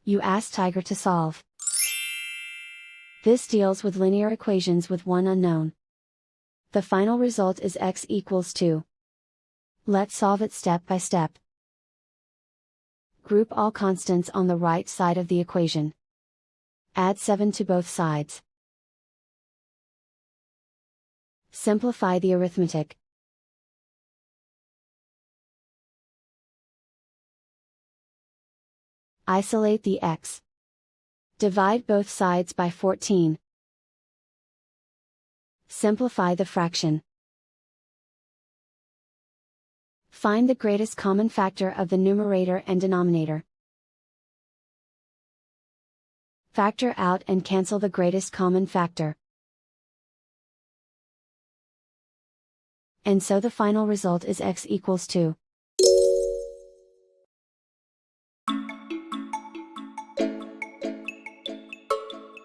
You ask Tiger to solve. This deals with linear equations with one unknown. The final result is x equals 2. Let's solve it step by step. Group all constants on the right side of the equation. Add 7 to both sides. Simplify the arithmetic. Isolate the x. Divide both sides by 14. Simplify the fraction. Find the greatest common factor of the numerator and denominator. Factor out and cancel the greatest common factor. And so the final result is x equals 2.